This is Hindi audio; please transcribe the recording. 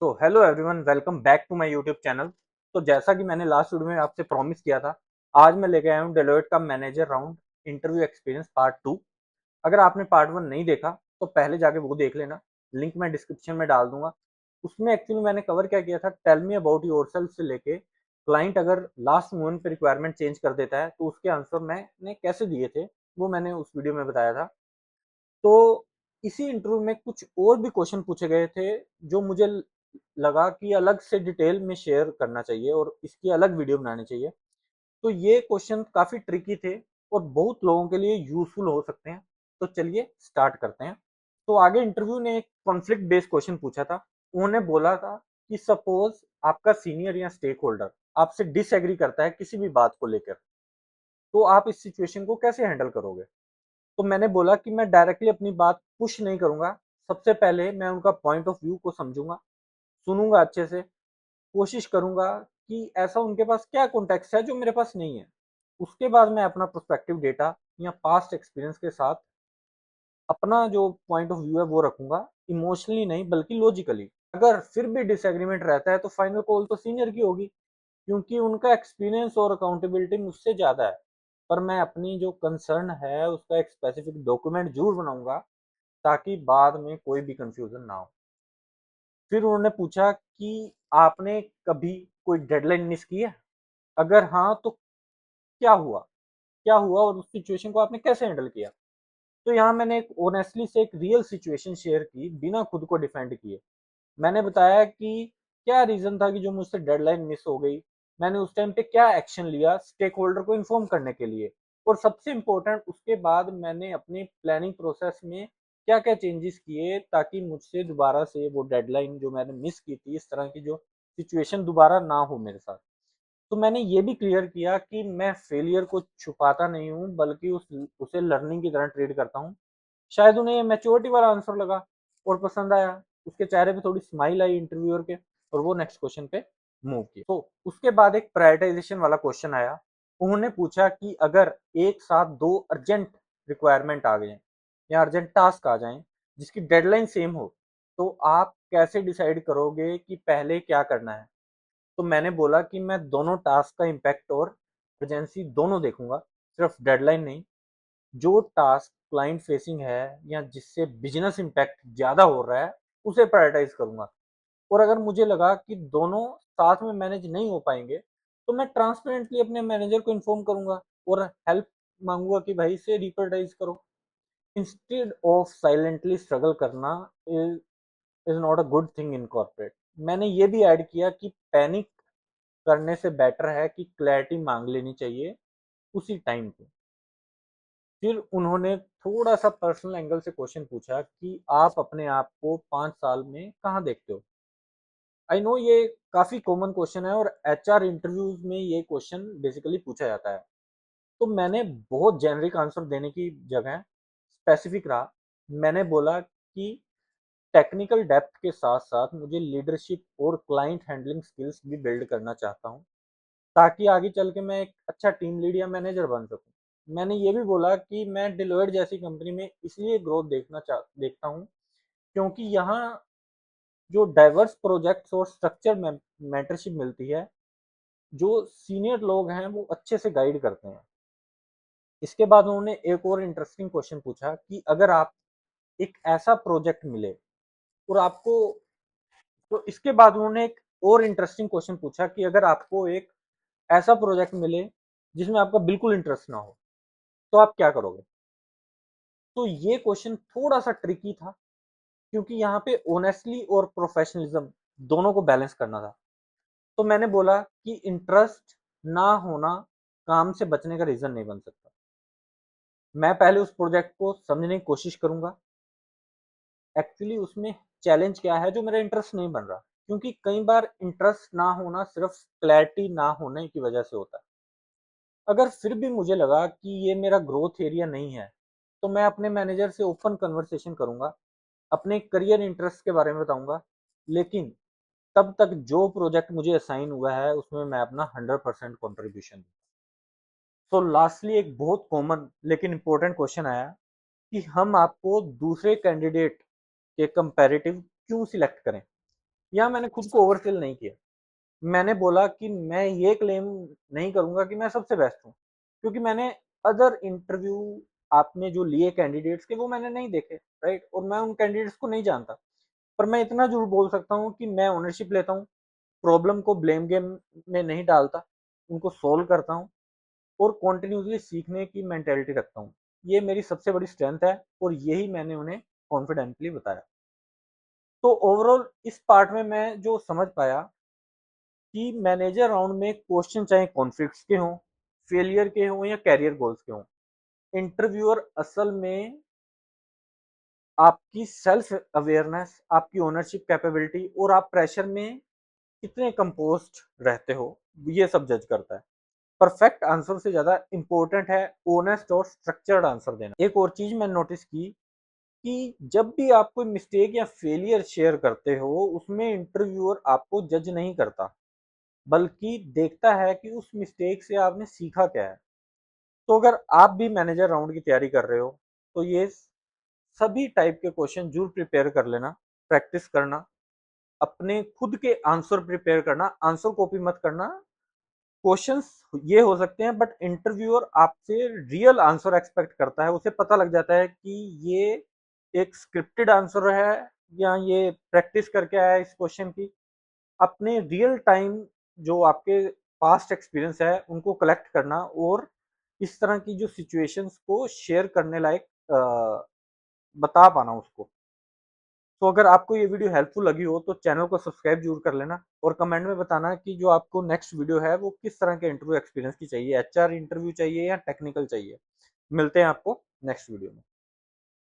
तो hello everyone, welcome back to my YouTube channel. तो जैसा कि मैंने लास्ट वीडियो में आपसे प्रॉमिस किया था, आज मैं लेके आया हूँ डेलोइट का manager round interview experience part 2। अगर आपने पार्ट 1 नहीं देखा तो पहले जाके वो देख लेना। लिंक मैं डिस्क्रिप्शन में डाल दूंगा। उसमें एक्चुअली मैंने कवर क्या किया था, टेल मी अबाउट योरसेल्फ से लेके क्लाइंट अगर लास्ट मोमेंट पे रिक्वायरमेंट चेंज कर देता है तो उसके आंसर मैंने कैसे दिए थे, वो मैंने उस वीडियो में बताया था। तो इसी इंटरव्यू में कुछ और भी क्वेश्चन पूछे गए थे जो मुझे लगा कि अलग से डिटेल में शेयर करना चाहिए और इसकी अलग वीडियो बनानी चाहिए। तो ये क्वेश्चन काफी ट्रिकी थे और बहुत लोगों के लिए यूजफुल हो सकते हैं। तो चलिए स्टार्ट करते हैं। तो आगे इंटरव्यू ने एक कॉन्फ्लिक्ट बेस्ड क्वेश्चन पूछा था। उन्होंने बोला था कि सपोज आपका सीनियर या स्टेक होल्डर आपसे डिसएग्री करता है किसी भी बात को लेकर, तो आप इस सिचुएशन को कैसे हैंडल करोगे। तो मैंने बोला कि मैं डायरेक्टली अपनी बात पुश नहीं करूंगा। सबसे पहले मैं उनका पॉइंट ऑफ व्यू को समझूंगा, सुनूंगा अच्छे से, कोशिश करूंगा कि ऐसा उनके पास क्या कॉन्टेक्स्ट है जो मेरे पास नहीं है। उसके बाद मैं अपना प्रोस्पेक्टिव डेटा या पास्ट एक्सपीरियंस के साथ अपना जो पॉइंट ऑफ व्यू है वो रखूंगा, इमोशनली नहीं बल्कि लॉजिकली। अगर फिर भी डिसएग्रीमेंट रहता है तो फाइनल कॉल तो सीनियर की होगी, क्योंकि उनका एक्सपीरियंस और अकाउंटेबिलिटी मुझसे ज़्यादा है। पर मैं अपनी जो कंसर्न है उसका एक स्पेसिफिक डॉक्यूमेंट जरूर बनाऊंगा ताकि बाद में कोई भी कंफ्यूजन ना हो। फिर उन्होंने पूछा कि आपने कभी कोई डेडलाइन मिस की है? अगर हाँ तो क्या हुआ? क्या हुआ और उस सिचुएशन को आपने कैसे हैंडल किया? तो यहाँ मैंने एक ऑनेस्टली से एक रियल सिचुएशन शेयर की बिना खुद को डिफेंड किए। मैंने बताया कि क्या रीजन था कि जो मुझसे डेडलाइन मिस हो गई। मैंने उस टाइम पे क्या एक्शन लिया स्टेक होल्डर को इन्फॉर्म करने के लिए। और सबसे इम्पोर्टेंट, उसके बाद मैंने अपनी प्लानिंग प्रोसेस में क्या क्या चेंजेस किए ताकि मुझसे दोबारा से वो डेडलाइन जो मैंने मिस की थी, इस तरह की जो सिचुएशन दोबारा ना हो मेरे साथ। तो मैंने ये भी क्लियर किया कि मैं फेलियर को छुपाता नहीं हूँ बल्कि उसे लर्निंग की तरह ट्रीट करता हूँ। शायद उन्हें ये मैच्योरिटी वाला आंसर लगा और पसंद आया। उसके चेहरे पे थोड़ी स्माइल आई इंटरव्यूअर के, और वो नेक्स्ट क्वेश्चन पे मूव किया। तो उसके बाद एक प्रायोरिटाइजेशन वाला क्वेश्चन आया। उन्होंने पूछा कि अगर एक साथ दो अर्जेंट रिक्वायरमेंट आ गए या अर्जेंट टास्क आ जाएं जिसकी डेडलाइन सेम हो, तो आप कैसे डिसाइड करोगे कि पहले क्या करना है। तो मैंने बोला कि मैं दोनों टास्क का इम्पैक्ट और अर्जेंसी दोनों देखूंगा, सिर्फ डेडलाइन नहीं। जो टास्क क्लाइंट फेसिंग है या जिससे बिजनेस इम्पैक्ट ज़्यादा हो रहा है उसे प्रायोरिटाइज करूंगा। और अगर मुझे लगा कि दोनों साथ में मैनेज नहीं हो पाएंगे तो मैं ट्रांसपेरेंटली अपने मैनेजर को इन्फॉर्म करूंगा और हेल्प मांगूंगा कि भाई इसे रिप्रायोरिटाइज करो। इंस्टेड ऑफ साइलेंटली स्ट्रगल करना is is not a good thing in corporate. मैंने ये भी ऐड किया कि पैनिक करने से बेटर है कि क्लैरिटी मांग लेनी चाहिए उसी टाइम पे। फिर उन्होंने थोड़ा सा पर्सनल एंगल से क्वेश्चन पूछा कि आप अपने आप को 5 साल में कहाँ देखते हो। आई नो ये काफी कॉमन क्वेश्चन है और एचआर इंटरव्यूज में ये क्वेश्चन बेसिकली पूछा जाता है। तो मैंने बहुत जेनरिक आंसर देने की जगह स्पेसिफिक रहा। मैंने बोला कि टेक्निकल डेप्थ के साथ साथ मुझे लीडरशिप और क्लाइंट हैंडलिंग स्किल्स भी बिल्ड करना चाहता हूँ ताकि आगे चल के मैं एक अच्छा टीम लीड या मैनेजर बन सकूं। मैंने ये भी बोला कि मैं डिलोइट जैसी कंपनी में इसलिए ग्रोथ देखता हूँ क्योंकि यहाँ जो डाइवर्स प्रोजेक्ट्स और स्ट्रक्चर में मेंटरशिप मिलती है, जो सीनियर लोग हैं वो अच्छे से गाइड करते हैं। इसके बाद उन्होंने एक और इंटरेस्टिंग क्वेश्चन पूछा कि अगर आप एक ऐसा प्रोजेक्ट मिले और आपको, तो इसके बाद उन्होंने एक और इंटरेस्टिंग क्वेश्चन पूछा कि अगर आपको एक ऐसा प्रोजेक्ट मिले जिसमें आपका बिल्कुल इंटरेस्ट ना हो तो आप क्या करोगे। तो ये क्वेश्चन थोड़ा सा ट्रिकी था क्योंकि यहाँ पे ऑनेस्टली और प्रोफेशनलिज्म दोनों को बैलेंस करना था। तो मैंने बोला कि इंटरेस्ट ना होना काम से बचने का रीजन नहीं बन सकता। मैं पहले उस प्रोजेक्ट को समझने की कोशिश करूंगा एक्चुअली उसमें चैलेंज क्या है जो मेरा इंटरेस्ट नहीं बन रहा, क्योंकि कई बार इंटरेस्ट ना होना सिर्फ क्लैरिटी ना होने की वजह से होता है। अगर फिर भी मुझे लगा कि ये मेरा ग्रोथ एरिया नहीं है तो मैं अपने मैनेजर से ओपन कन्वर्सेशन करूंगा, अपने करियर इंटरेस्ट के बारे में बताऊंगा। लेकिन तब तक जो प्रोजेक्ट मुझे असाइन हुआ है उसमें मैं अपना 100% कॉन्ट्रीब्यूशन दूँ। तो लास्टली एक बहुत कॉमन लेकिन इंपॉर्टेंट क्वेश्चन आया कि हम आपको दूसरे कैंडिडेट के कंपैरेटिव क्यों सिलेक्ट करें। यहाँ मैंने खुद को ओवरसेल नहीं किया। मैंने बोला कि मैं ये क्लेम नहीं करूंगा कि मैं सबसे बेस्ट हूँ, क्योंकि मैंने अदर इंटरव्यू आपने जो लिए कैंडिडेट्स के वो मैंने नहीं देखे, राइट, और मैं उन कैंडिडेट्स को नहीं जानता। पर मैं इतना जरूर बोल सकता हूँ कि मैं ओनरशिप लेता हूँ, प्रॉब्लम को ब्लेम गेम में नहीं डालता, उनको सोल्व करता हूँ और कॉन्टिन्यूसली सीखने की मेंटेलिटी रखता हूँ। ये मेरी सबसे बड़ी स्ट्रेंथ है और यही मैंने उन्हें कॉन्फिडेंटली बताया। तो ओवरऑल इस पार्ट में मैं जो समझ पाया कि मैनेजर राउंड में क्वेश्चन चाहे कॉन्फ्लिक्ट्स के हों, फेलियर के हों या कैरियर गोल्स के हों, इंटरव्यूअर असल में आपकी सेल्फ अवेयरनेस, आपकी ओनरशिप कैपेबिलिटी और आप प्रेशर में कितने कंपोस्ट रहते हो, ये सब जज करता है। परफेक्ट आंसर से ज्यादा इंपॉर्टेंट है ओनेस्ट और स्ट्रक्चर्ड आंसर देना। एक और चीज मैंने नोटिस की कि जब भी आप कोई मिस्टेक या फेलियर शेयर करते हो, उसमें इंटरव्यूअर आपको जज नहीं करता, बल्कि देखता है कि उस मिस्टेक से आपने सीखा क्या है। तो अगर आप भी मैनेजर राउंड की तैयारी कर रहे हो, तो ये सभी टाइप के क्वेश्चन जरूर प्रिपेयर कर लेना, प्रैक्टिस करना, अपने खुद के आंसर प्रिपेयर करना, आंसर कॉपी मत करना। क्वेश्चंस ये हो सकते हैं, बट इंटरव्यूअर आपसे रियल आंसर एक्सपेक्ट करता है। उसे पता लग जाता है कि ये एक स्क्रिप्टेड आंसर है या ये प्रैक्टिस करके आया है इस क्वेश्चन की। अपने रियल टाइम जो आपके पास्ट एक्सपीरियंस है उनको कलेक्ट करना और इस तरह की जो सिचुएशंस को शेयर करने लायक बता पाना उसको। तो अगर आपको ये वीडियो हेल्पफुल लगी हो तो चैनल को सब्सक्राइब जरूर कर लेना और कमेंट में बताना कि जो आपको नेक्स्ट वीडियो है वो किस तरह के इंटरव्यू एक्सपीरियंस की चाहिए, एचआर इंटरव्यू चाहिए या टेक्निकल चाहिए। मिलते हैं आपको नेक्स्ट वीडियो में।